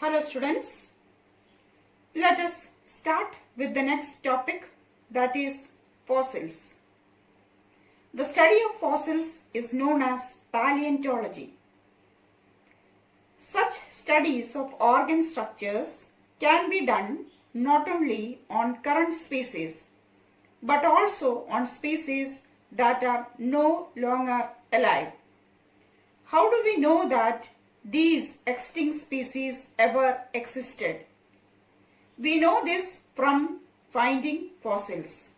Hello students, let us start with the next topic, that is fossils. The study of fossils is known as paleontology. Such studies of organ structures can be done not only on current species but also on species that are no longer alive. How do we know that these extinct species ever existed? We know this from finding fossils.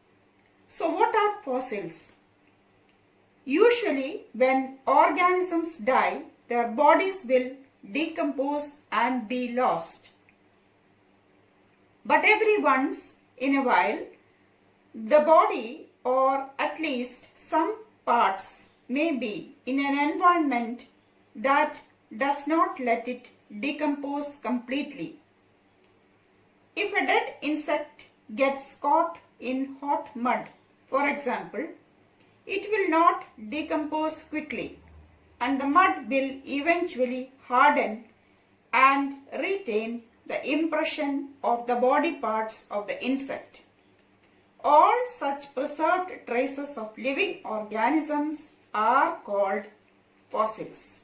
So what are fossils? Usually when organisms die, their bodies will decompose and be lost. But every once in a while, the body, or at least some parts, may be in an environment that does not let it decompose completely. If a dead insect gets caught in hot mud, for example, it will not decompose quickly and the mud will eventually harden and retain the impression of the body parts of the insect. All such preserved traces of living organisms are called fossils.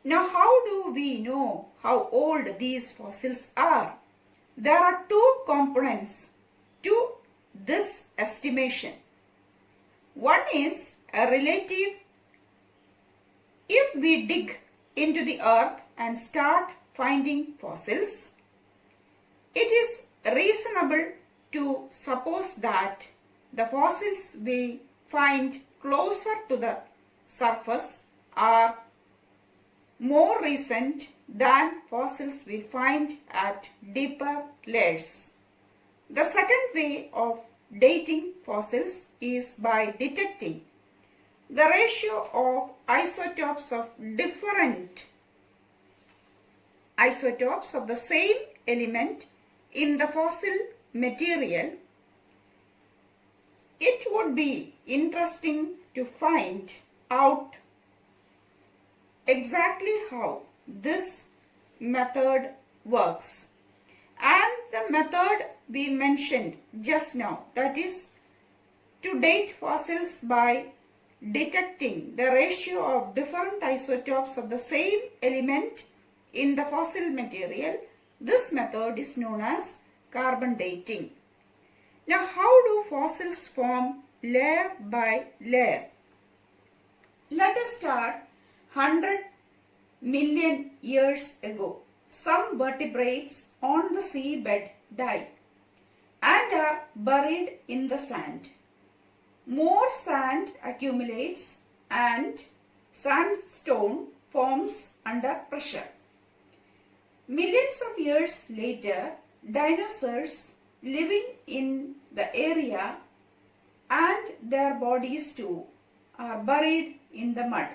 Now, how do we know how old these fossils are? There are two components to this estimation. One is a relative. If we dig into the earth and start finding fossils, it is reasonable to suppose that the fossils we find closer to the surface are more recent than fossils we find at deeper layers. The second way of dating fossils is by detecting the ratio of isotopes of different isotopes of the same element in the fossil material. It would be interesting to find out exactly how this method works. And the method we mentioned just now, that is to date fossils by detecting the ratio of different isotopes of the same element in the fossil material, this method is known as carbon dating. Now, how do fossils form layer by layer? Let us start 100 million years ago. Some vertebrates on the seabed die and are buried in the sand. More sand accumulates and sandstone forms under pressure. Millions of years later, dinosaurs living in the area and their bodies too are buried in the mud.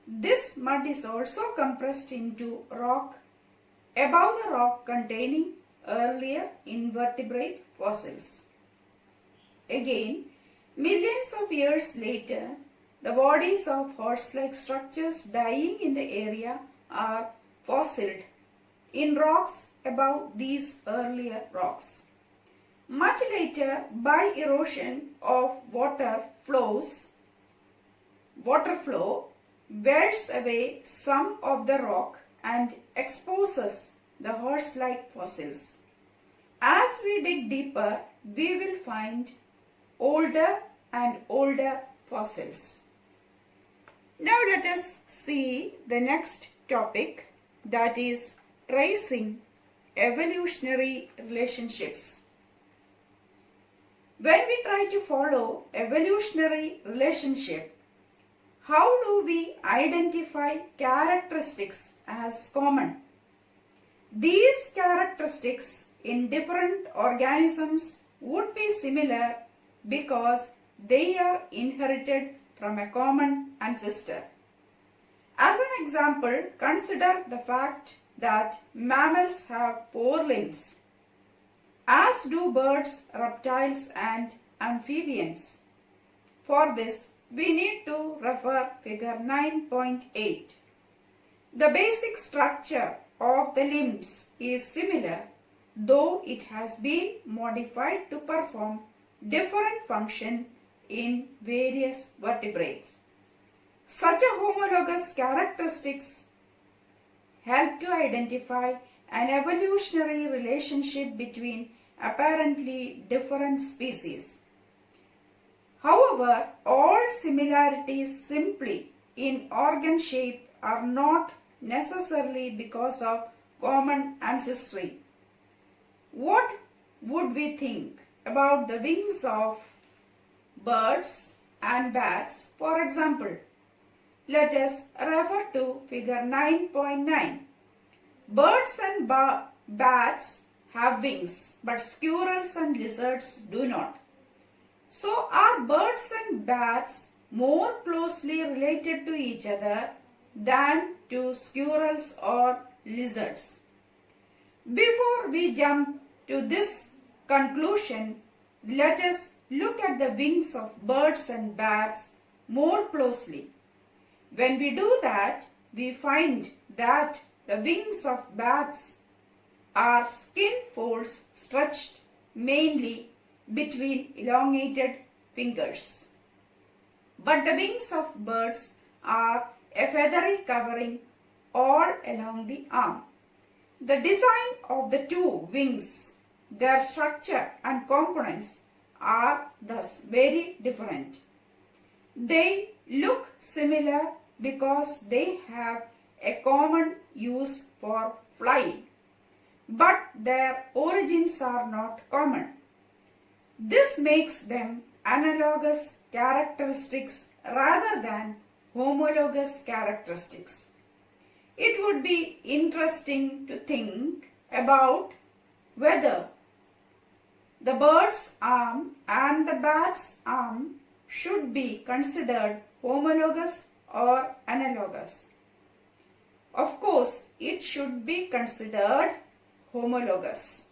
This mud is also compressed into rock above the rock containing earlier invertebrate fossils. Again, millions of years later, the bodies of horse-like structures dying in the area are fossiled in rocks above these earlier rocks. Much later, by erosion of water flow wears away some of the rock and exposes the horse-like fossils. As we dig deeper, we will find older and older fossils. Now let us see the next topic, that is tracing evolutionary relationships. When we try to follow evolutionary relationship, how do we identify characteristics as common? These characteristics in different organisms would be similar because they are inherited from a common ancestor. As an example, consider the fact that mammals have 4 limbs, as do birds, reptiles, and amphibians. For this, we need to refer figure 9.8. The basic structure of the limbs is similar, though it has been modified to perform different functions in various vertebrates. Such a homologous characteristics help to identify an evolutionary relationship between apparently different species. However, all similarities simply in organ shape are not necessarily because of common ancestry. What would we think about the wings of birds and bats, for example? Let us refer to figure 9.9. Birds and bats have wings, but squirrels and lizards do not. So are birds and bats more closely related to each other than to squirrels or lizards? Before we jump to this conclusion, let us look at the wings of birds and bats more closely. When we do that, we find that the wings of bats are skin folds stretched mainly between elongated fingers. But the wings of birds are a feathery covering all along the arm. The design of the two wings, their structure and components are thus very different. They look similar because they have a common use for flying, but their origins are not common. This makes them analogous characteristics rather than homologous characteristics. It would be interesting to think about whether the bird's arm and the bat's arm should be considered homologous or analogous. Of course, it should be considered homologous.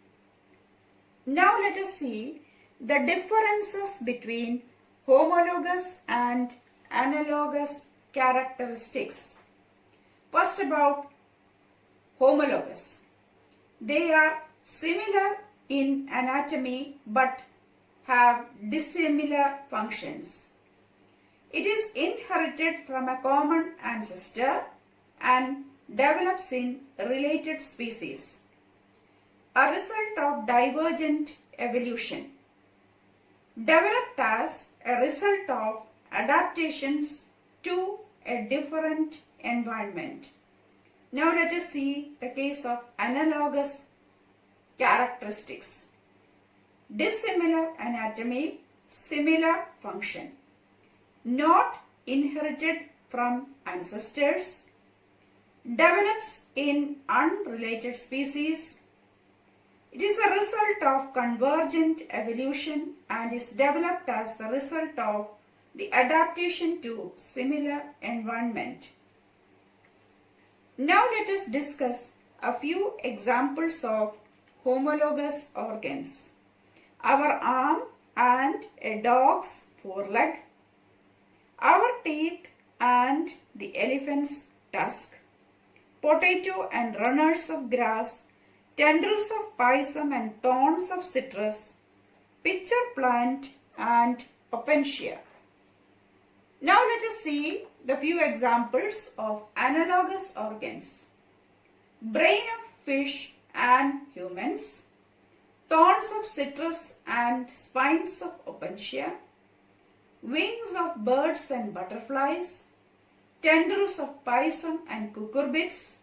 Now let us see the differences between homologous and analogous characteristics. First, about homologous. They are similar in anatomy but have dissimilar functions. It is inherited from a common ancestor and develops in related species, a result of divergent evolution, developed as a result of adaptations to a different environment. Now let us see the case of analogous characteristics. Dissimilar anatomy, similar function. Not inherited from ancestors. Develops in unrelated species. It is a result of convergent evolution and is developed as the result of the adaptation to similar environment. Now let us discuss a few examples of homologous organs. Our arm and a dog's foreleg, our teeth and the elephant's tusk, potato and runners of grass, tendrils of pisum and thorns of citrus, pitcher plant and opentia. Now let us see the few examples of analogous organs. Brain of fish and humans, thorns of citrus and spines of opentia, wings of birds and butterflies, tendrils of pisum and cucurbits,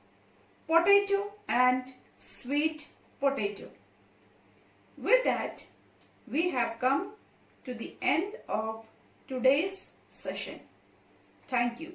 potato and sweet potato. With that, we have come to the end of today's session. Thank you.